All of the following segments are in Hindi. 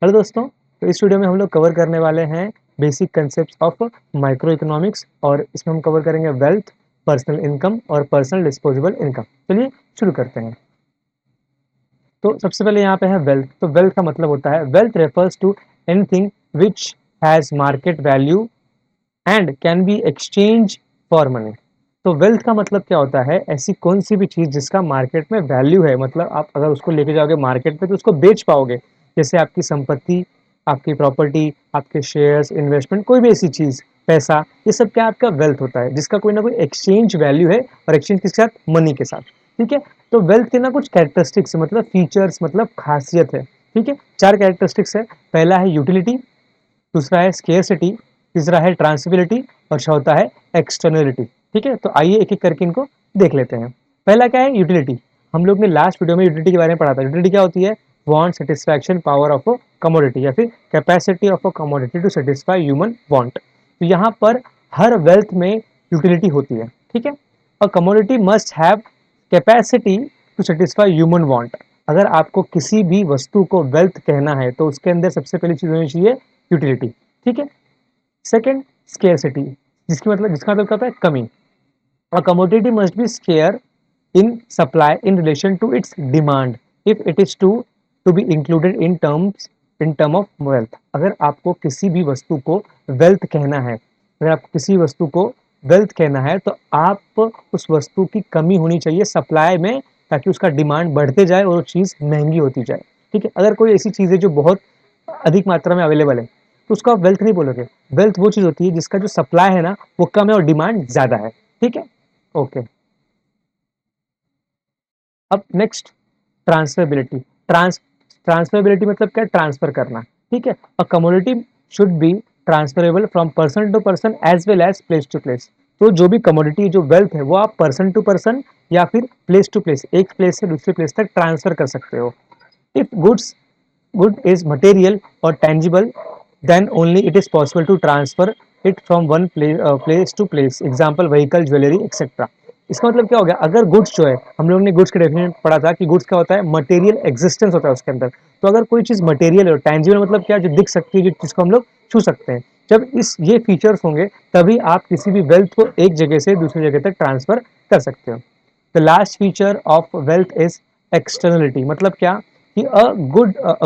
हेलो दोस्तों। तो इस वीडियो में हम लोग कवर करने वाले हैं basic concept of micro economics और इसमें हम कवर करेंगे वेल्थ, पर्सनल इनकम और पर्सनल डिस्पोजेबल इनकम। चलिए शुरू करते हैं। तो सबसे पहले यहाँ पे है वेल्थ। तो वेल्थ का मतलब होता है wealth refers to anything which has market value and can be exchange for money. तो वेल्थ का मतलब क्या होता है? ऐसी कौन सी भी चीज़ जिसका मार्केट में वैल्यू है, मतलब आप अगर उसको लेके जाओगे मार्केट में तो उसको बेच पाओगे। जैसे आपकी संपत्ति, आपकी प्रॉपर्टी, आपके शेयर्स, इन्वेस्टमेंट, कोई भी ऐसी चीज़, पैसा, ये सब क्या आपका वेल्थ होता है जिसका कोई ना कोई एक्सचेंज वैल्यू है, और एक्सचेंज किसके साथ? मनी के साथ। ठीक है। तो वेल्थ के ना कुछ कैरेक्टरिस्टिक्स मतलब फीचर्स मतलब खासियत है। ठीक है, चार कैरेक्टरिस्टिक्स है। पहला है यूटिलिटी, दूसरा है स्केर्सिटी, तीसरा है ट्रांसफिबिलिटी और चौथा है एक्सटर्नलिटी। ठीक है, तो आइए एक एक करके इनको देख लेते हैं। पहला क्या है? यूटिलिटी। हम लोग ने लास्ट वीडियो में यूटिलिटी के बारे में पढ़ा था। यूटिलिटी क्या होती है? Want, satisfaction, power of a commodity या फिर capacity of a commodity to satisfy human want. तो यहाँ पर हर वेल्थ में यूटिलिटी होती है। ठीक है। A commodity must have capacity to satisfy human want. अगर आपको किसी भी वस्तु को वेल्थ कहना है तो उसके अंदर सबसे पहली चीज होनी चाहिए यूटिलिटी। ठीक है। सेकंड, स्केर्सिटी, जिसका मतलब क्या होता है? कमी। A commodity must be scarce in supply in relation to its demand if it is to be included in term of wealth. अगर आपको किसी भी वस्तु को वेल्थ कहना है, अगर आपको किसी वस्तु को वेल्थ कहना है तो आप उस वस्तु की कमी होनी चाहिए सप्लाई में, ताकि उसका डिमांड बढ़ते जाए और वो चीज़ महंगी होती जाए। ठीक है। अगर कोई ऐसी चीज़ है जो बहुत अधिक मात्रा में अवेलेबल है तो उसको आप वेल्थ नहीं बोलोगे। वेल्थ वो चीज़ होती है जिसका जो सप्लाई है ना वो कम है और डिमांड ज़्यादा है। ठीक है। ओके। अब नेक्स्ट, ट्रांसफरेबिलिटी। ट्रांसफरेबिलिटी मतलब क्या? ट्रांसफर करना। ठीक है। A commodity should be transferable from person to person as well as place to place. तो जो भी कमोडिटी, जो वेल्थ है, वो आप पर्सन टू पर्सन या फिर प्लेस टू प्लेस, एक प्लेस से दूसरे प्लेस तक ट्रांसफर कर सकते हो। If good is material or tangible, then only it is possible to transfer it from one place to place. Example, vehicle, jewelry, etc. इसका मतलब क्या हो गया? अगर गुड्स जो है, हम लोग ने गुड्स के डेफिनेशन पढ़ा था कि गुड्स क्या होता है? मटेरियल एग्जिस्टेंस होता है उसके अंदर। तो अगर कोई चीज़ मटेरियल है, टैंजिबल मतलब क्या? जो दिख सकती है, जिसको हम लोग छू सकते हैं। जब इस ये फीचर्स होंगे तभी आप किसी भी वेल्थ को एक जगह से दूसरी जगह तक ट्रांसफर कर सकते हो। The last feature of wealth is externality. मतलब क्या? कि a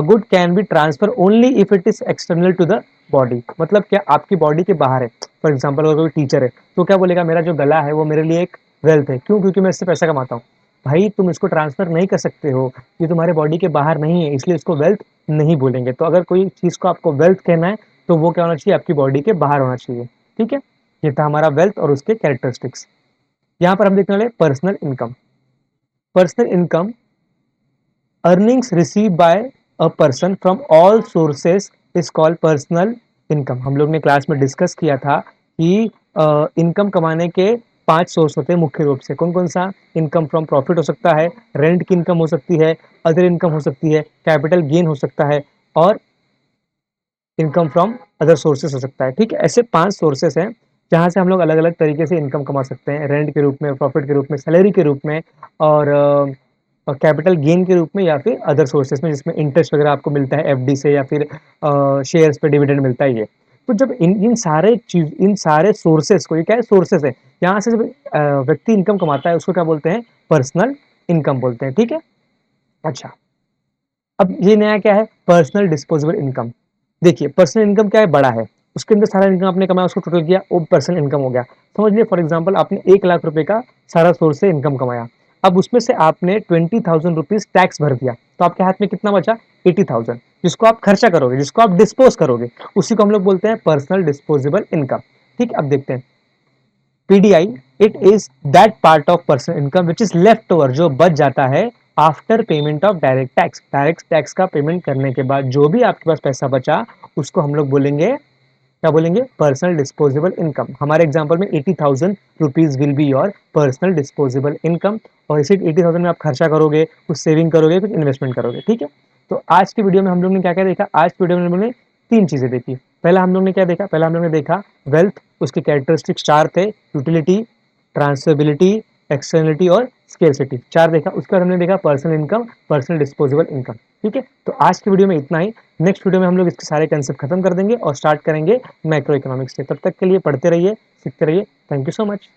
good can be transfer only if it is external to the body. मतलब क्या? आपकी बॉडी के बाहर है। फॉर एग्जाम्पल, अगर कोई टीचर है तो क्या बोलेगा? मेरा जो गला है वो मेरे लिए एक वेल्थ है। क्यों? क्योंकि मैं इससे पैसा कमाता हूँ। भाई तुम इसको ट्रांसफर नहीं कर सकते हो, ये तुम्हारे बॉडी के बाहर नहीं है, इसलिए इसको वेल्थ नहीं बोलेंगे। तो अगर कोई चीज़ को आपको वेल्थ कहना है तो वो क्या होना चाहिए? आपकी बॉडी के बाहर होना चाहिए। ठीक है। ये था हमारा वेल्थ और उसके कैरेक्टरिस्टिक्स। यहाँ पर हम देखने वाले personal income. Personal income, earnings receive by a person from all sources is called personal income. हम लोग ने क्लास में डिस्कस किया था कि इनकम कमाने के 5 सोर्स होते हैं मुख्य रूप से। कौन कौन सा? इनकम फ्रॉम प्रॉफिट हो सकता है, रेंट की इनकम हो सकती है, अदर इनकम हो सकती है, कैपिटल गेन हो सकता है और इनकम फ्रॉम अदर सोर्सेस हो सकता है। ठीक है। ऐसे 5 सोर्सेस हैं जहाँ से हम लोग अलग अलग तरीके से इनकम कमा सकते हैं, रेंट के रूप में, प्रॉफिट के रूप में, सैलरी के रूप में और कैपिटल गेन के रूप में या फिर अदर सोर्सेस में, जिसमें इंटरेस्ट वगैरह आपको मिलता है एफडी से या फिर शेयर्स पे डिविडेंड मिलता है। ये तो जब इन सारे सोर्सेस को, ये क्या है? सोर्सेस है। यहाँ से जब व्यक्ति इनकम कमाता है उसको क्या बोलते हैं? पर्सनल इनकम बोलते हैं। ठीक है। अच्छा, अब ये नया क्या है? Personal disposable income. देखिए पर्सनल इनकम क्या है? बड़ा है, उसके अंदर सारा इनकम आपने कमाया, उसको टोटल किया, वो पर्सनल इनकम हो गया। समझ लिए, फॉर एग्जांपल आपने 1 लाख रुपए का सारा सोर्स से इनकम कमाया। अब उसमें से आपने 20,000 रुपीज टैक्स भर दिया तो आपके हाथ में कितना बचा? 80,000, जिसको आप खर्चा करोगे, जिसको आप डिस्पोज करोगे, उसी को हम लोग बोलते हैं पर्सनल डिस्पोजेबल इनकम। ठीक है। अब देखते हैं PDI. It is that part of personal income which is left over, जो बच जाता है after payment of direct tax. Direct tax का पेमेंट करने के बाद जो भी आपके पास पैसा बचा उसको हम लोग बोलेंगे, क्या बोलेंगे? Personal disposable income. हमारे एग्जाम्पल में 80,000 rupees will be your personal disposable income. और इसी 80,000 में आप खर्चा करोगे, कुछ सेविंग करोगे, कुछ इन्वेस्टमेंट करोगे। ठीक है। तो आज की वीडियो में हम लोग ने क्या क्या देखा? आज की वीडियो में हम लोग ने 3 चीजें देखी। पहला हम लोग ने क्या देखा? पहला हम लोग ने देखा वेल्थ, उसके कैरेक्टरिस्टिक्स 4 थे: यूटिलिटी, ट्रांसफरेबिलिटी, एक्सटर्नलिटी और स्केर्सिटी, 4 देखा। उसके बाद हमने देखा personal income, personal disposable income. ठीक है, तो आज की वीडियो में इतना ही। नेक्स्ट वीडियो में हम लोग इसके सारे कंसेप्ट खत्म कर देंगे और स्टार्ट करेंगे मैक्रो इकोनॉमिक्स से। तब तक के लिए पढ़ते रहिए, सीखते रहिए। Thank you so much.